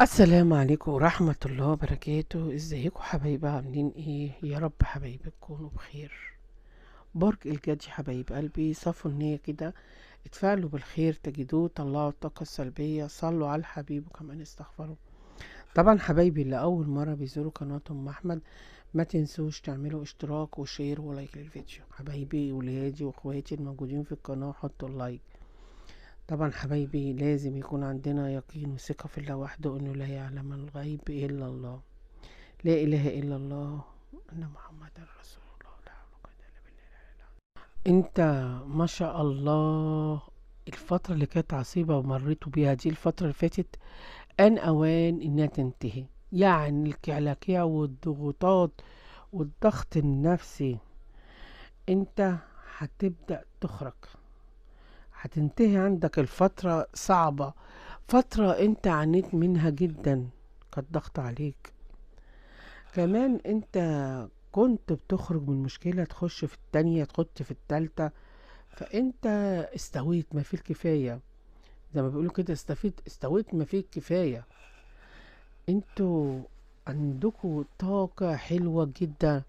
السلام عليكم ورحمة الله وبركاته. ازيكم حبايبي؟ عاملين ايه؟ يا رب حبايبي تكونوا بخير. برج الجدي حبايب قلبي، صفوا النية كده، اتفاعلوا بالخير تجدوه، طلعوا الطاقة السلبية، صلوا على الحبيب وكمان استغفروا. طبعا حبايبي اللي أول مرة بيزوروا قناة أم أحمد، ما تنسوش تعملوا اشتراك وشير ولايك للفيديو. حبايبي ولادي واخواتي الموجودين في القناة حطوا اللايك. طبعا حبايبي لازم يكون عندنا يقين وثقة في الله وحده، انه لا يعلم الغيب الا الله، لا اله الا الله، ان محمد رسول الله، لا حول ولا قوة الا بالله. انت ما شاء الله، الفترة اللي كانت عصيبة ومريتوا بيها دي الفترة اللي فاتت ان اوان انها تنتهي. يعني الكعكاع والضغوطات والضغط النفسي، انت هتبدأ تخرج، هتنتهي. عندك الفترة صعبة، فترة انت عانيت منها جدا، كانت ضغط عليك. كمان انت كنت بتخرج من مشكلة تخش في التانية، تخش في التالتة، فانت استويت ما فيه الكفاية. زي ما بيقولوا كده، استويت ما فيه الكفاية. انتوا عندكوا طاقة حلوة جدا،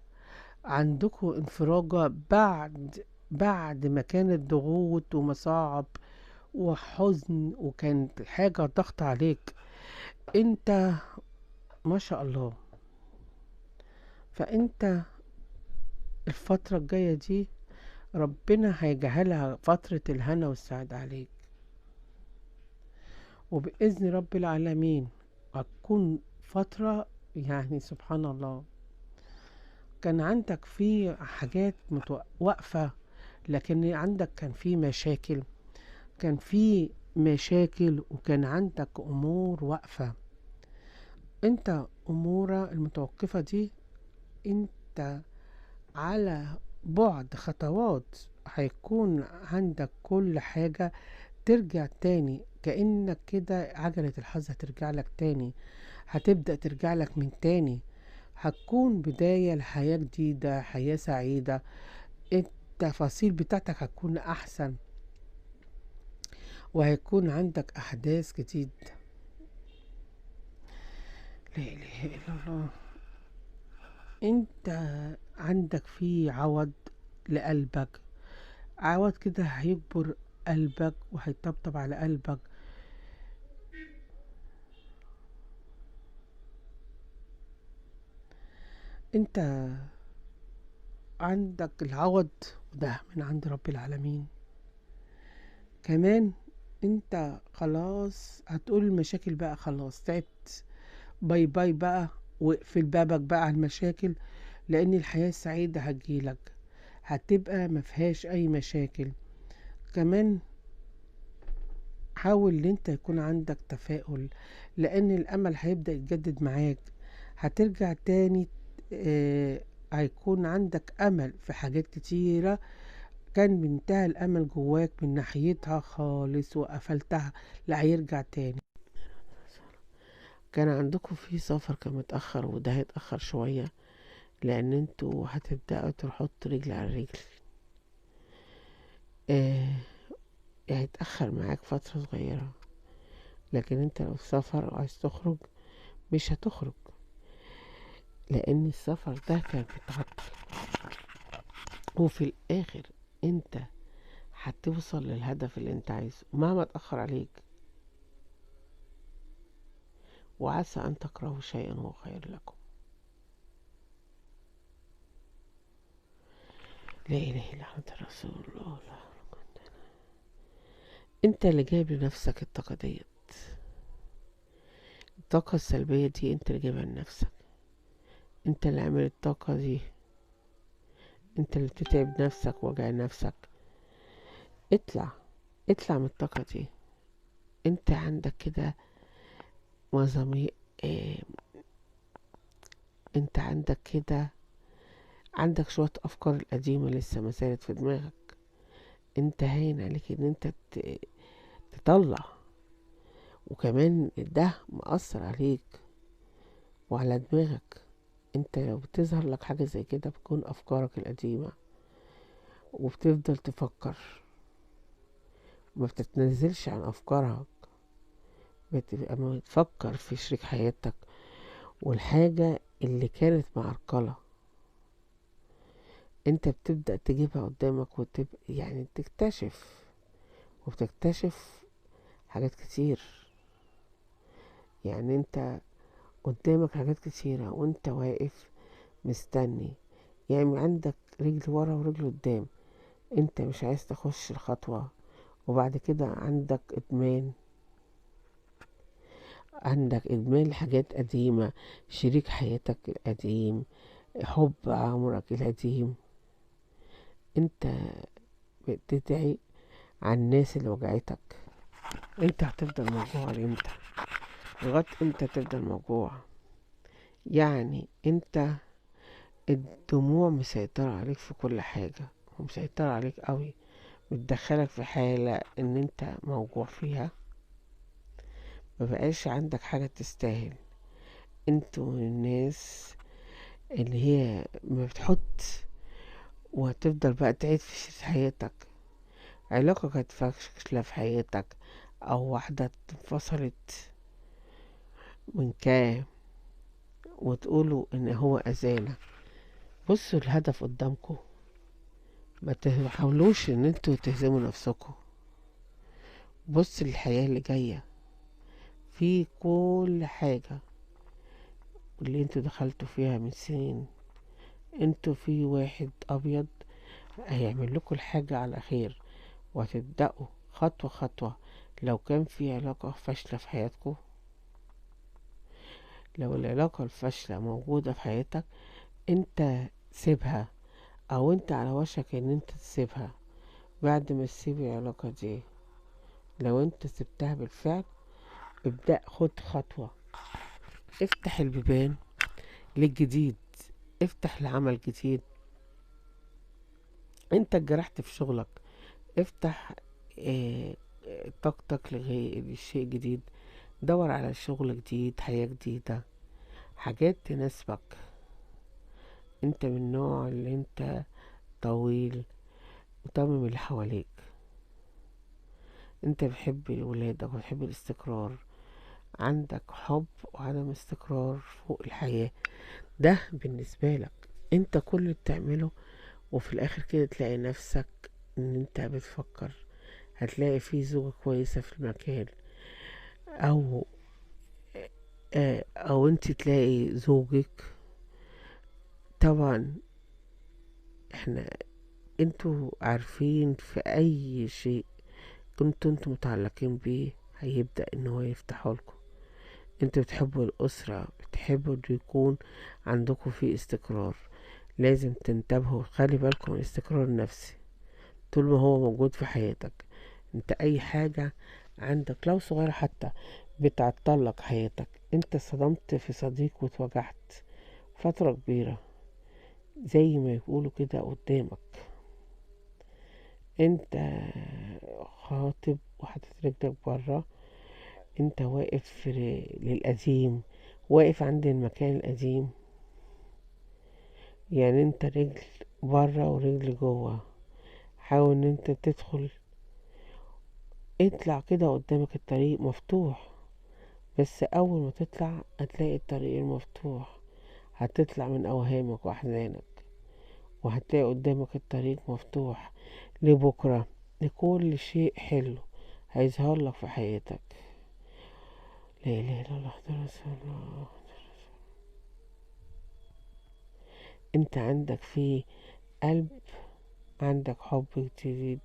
عندكوا انفراجة بعد ما كانت ضغوط ومصاعب وحزن، وكانت حاجة ضغط عليك. انت ما شاء الله، فانت الفترة الجاية دي ربنا هيجعلها فترة الهنا والسعادة عليك، وبإذن رب العالمين هتكون فترة، يعني سبحان الله. كان عندك في حاجات واقفة، لكن عندك كان في مشاكل، وكان عندك أمور واقفة. انت أمور المتوقفة دي، انت على بعد خطوات هيكون عندك كل حاجة ترجع تاني، كأنك كده عجلة الحظ هترجع لك تاني، هتبدأ ترجع لك من تاني، هتكون بداية لحياة جديدة، حياة سعيدة. التفاصيل بتاعتك هتكون أحسن، وهيكون عندك أحداث جديد. لا إله إلا الله. انت عندك في عوض لقلبك، عوض كده هيكبر قلبك وهيطبطب على قلبك. انت عندك العوض، وده من عند رب العالمين. كمان انت خلاص هتقول المشاكل بقى خلاص تعبت، باي باي بقى، واقفل بابك بقى على المشاكل، لان الحياة السعيدة هتجيلك، هتبقى مفيهاش اي مشاكل. كمان حاول ان انت يكون عندك تفاؤل، لان الامل هيبدأ يتجدد معاك، هترجع تاني. هيكون عندك امل في حاجات كتيرة كان منتهى الامل جواك من ناحيتها خالص وقفلتها، لا هيرجع تاني. كان عندكم في سفر كان متأخر، وده هيتأخر شوية، لان انتوا هتبدأوا تحطوا رجل على رجل. آه هيتأخر معاك فترة صغيرة، لكن انت لو في سفر او عايز تخرج مش هتخرج، لان السفر ده كان بيتعطل، وفي الاخر انت هتوصل للهدف اللي انت عايزه مهما اتأخر عليك. وعسى ان تكرهوا شيئا وهو خير لكم. لا اله الا انت رسول الله، لا. انت اللي جايب لنفسك الطاقة ديت، الطاقة السلبية دي انت اللي جايبها لنفسك، انت اللي عامل الطاقة دي، انت اللي بتتعب نفسك وجع نفسك. اطلع، اطلع من الطاقة دي. انت عندك كده معظمي، اه انت عندك كده، عندك شوية افكار القديمة لسه ما زالت في دماغك. انت هين عليك ان انت تطلع، وكمان ده مأثر عليك وعلى دماغك. انت لو بتظهر لك حاجة زي كده بتكون افكارك القديمة، وبتفضل تفكر، ما بتتنزلش عن افكارك، بتبقى ما بتفكر في شريك حياتك والحاجة اللي كانت معرقلة انت بتبدأ تجيبها قدامك وتبقى يعني تكتشف، وبتكتشف حاجات كتير. يعني انت قدامك حاجات كتيرة وانت واقف مستني، يعني عندك رجل ورا ورجل قدام، انت مش عايز تخش الخطوة. وبعد كده عندك ادمان لحاجات قديمة، شريك حياتك القديم، حب عمرك القديم. انت بتدعي على الناس اللي وجعتك. انت هتفضل موجوع لامتى؟ لغاية امتى تفضل موجوع؟ يعني انت الدموع مسيطرة عليك في كل حاجة، ومسيطرة عليك قوي، بتدخلك في حالة ان انت موجوع فيها، مبقاش عندك حاجة تستاهل. انتوا من الناس اللي هي ما بتحط وهتفضل بقى تعيد في شريط حياتك. علاقة كانت فاشلة في حياتك، او واحدة انفصلت من كام وتقولوا ان هو اذانا. بصوا الهدف قدامكم، ما تحاولوش ان انتوا تهزموا نفسكم. بص للحياة اللي جاية، في كل حاجة اللي انتوا دخلتوا فيها من سنين، انتوا في واحد ابيض هيعمل لكم الحاجة على خير، وهتبدأوا خطوة خطوة. لو كان في علاقة فاشلة في حياتكم، لو العلاقة الفاشلة موجودة في حياتك، انت سيبها، او انت على وشك ان انت تسيبها. بعد ما تسيب العلاقة دي، لو انت سبتها بالفعل، ابدأ خد خطوة، افتح البيبان للجديد، افتح لعمل جديد. انت اتجرحت في شغلك، افتح اه طاقتك لشيء جديد. دور على شغل جديد، حياة جديدة، حاجات تناسبك. انت من النوع اللي انت طويل وطمم اللي حواليك، انت بتحب ولادك وبتحب الاستقرار، عندك حب وعدم استقرار فوق الحياة. ده بالنسبة لك انت كل اللي بتعمله، وفي الاخر كده تلاقي نفسك ان انت بتفكر هتلاقي في زوجة كويسة في المكان، او او انت تلاقي زوجك. طبعا احنا انتوا عارفين في اي شيء انتوا متعلقين بيه هيبدأ ان هو يفتحه لكم. انتوا بتحبوا الاسرة، بتحبوا ان يكون عندكم في استقرار. لازم تنتبهوا، خلي بالكم من الاستقرار النفسي طول ما هو موجود في حياتك. انت اي حاجة عندك لو صغيرة حتى بتعطلك حياتك. انت صدمت في صديق واتوجعت فترة كبيرة، زي ما يقولوا كده قدامك، انت خاطب وحاطط رجلك برا، انت واقف للقديم، واقف عند المكان القديم. يعني انت رجل برا ورجل جوه، حاول ان انت تدخل، اطلع كده قدامك الطريق مفتوح. بس اول ما تطلع هتلاقي الطريق المفتوح، هتطلع من اوهامك واحزانك، وهتلاقي قدامك الطريق مفتوح لبكرة، لكل شيء حلو هيظهر لك في حياتك. لا اله الا الله محمد رسول الله. انت عندك فيه قلب، عندك حب جديد.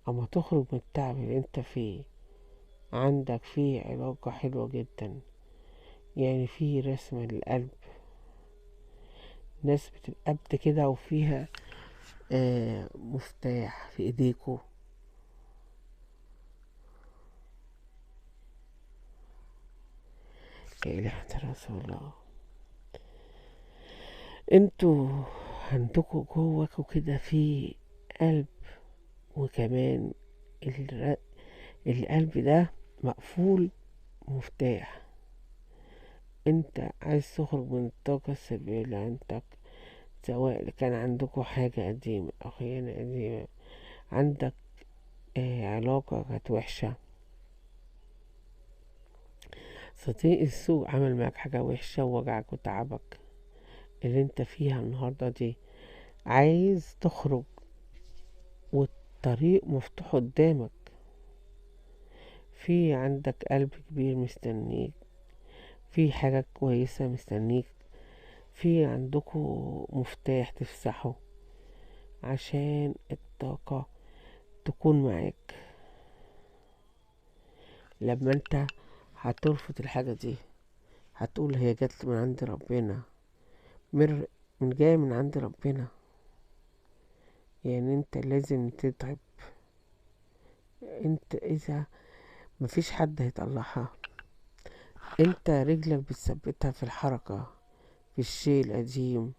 اما تخرج من التعب اللي انت فيه، عندك فيه علاقة حلوة جدا. يعني فيه رسمة للقلب، ناس بتتقبض كده وفيها مفتاح في ايديكوا. لا اله الا رسول الله. انتوا عندكوا جواكوا كده في قلب، وكمان الر- القلب ده مقفول مفتاح. انت عايز تخرج من الطاقة السلبية اللي عندك، سواء كان عندكوا حاجة قديمة أو خيانة قديمة، عندك علاقة كانت وحشة، صديق السوء عمل معاك حاجة وحشة ووجعك وتعبك اللي انت فيها النهاردة دي، عايز تخرج والطريق مفتوح قدامك، في عندك قلب كبير مستنيك، في حاجة كويسة مستنيك، في عندكوا مفتاح تفتحه عشان الطاقة تكون معاك. لما انت هترفض الحاجة دي هتقول هي جات من عند ربنا، من جاية من عند ربنا، يعني انت لازم تتعب. انت اذا مفيش حد هيطلعها، انت رجلك بتثبتها في الحركة في الشيء القديم،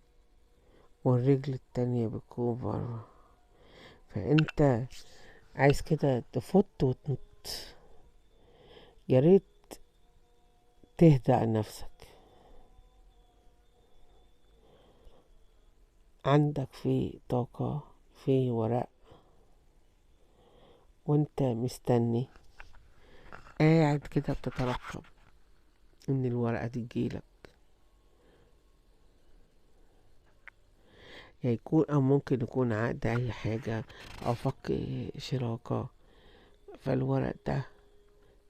والرجل التانية بتكون بره. فانت عايز كده تفوت وتنط، ياريت تهدى عن نفسك. عندك في طاقة، في ورق، وانت مستني قاعد كده بتترقب ان الورقة دي تجيلك، يا يكون او ممكن يكون عقد اي حاجة او فك شراكة. فالورق ده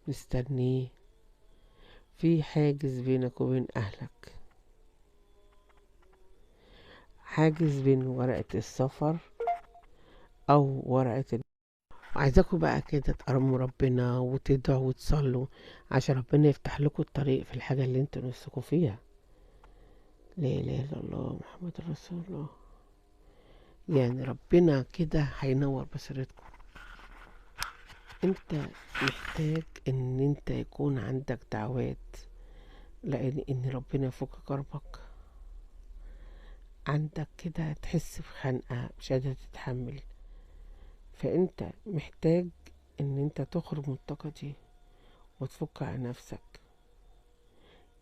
مستنيه، في حاجز بينك وبين اهلك، حاجز بين ورقة السفر او ورقة عايزاكوا بقى كده تقربوا ربنا وتدعوا وتصلوا عشان ربنا يفتح لكم الطريق في الحاجة اللي انتوا نفسكوا فيها. لا اله الا الله محمد رسول الله. يعني ربنا كده هينور بصيرتكم. انت محتاج ان انت يكون عندك دعوات، لان ربنا يفك كربك. عندك كده تحس بخنقة مش قادر تتحمل، فانت محتاج ان انت تخرج من الطاقة دي وتفك عن نفسك.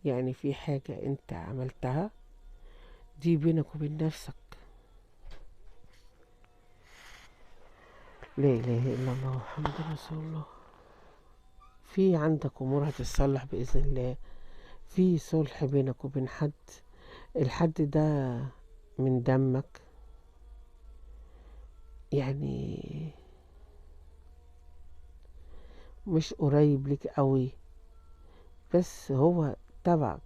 يعني في حاجة انت عملتها دي بينك وبين نفسك. لا اله الا الله محمد رسول الله. في عندك امور هتتصلح باذن الله، في صلح بينك وبين حد، الحد ده من دمك، يعني مش قريب لك قوي بس هو تبعك.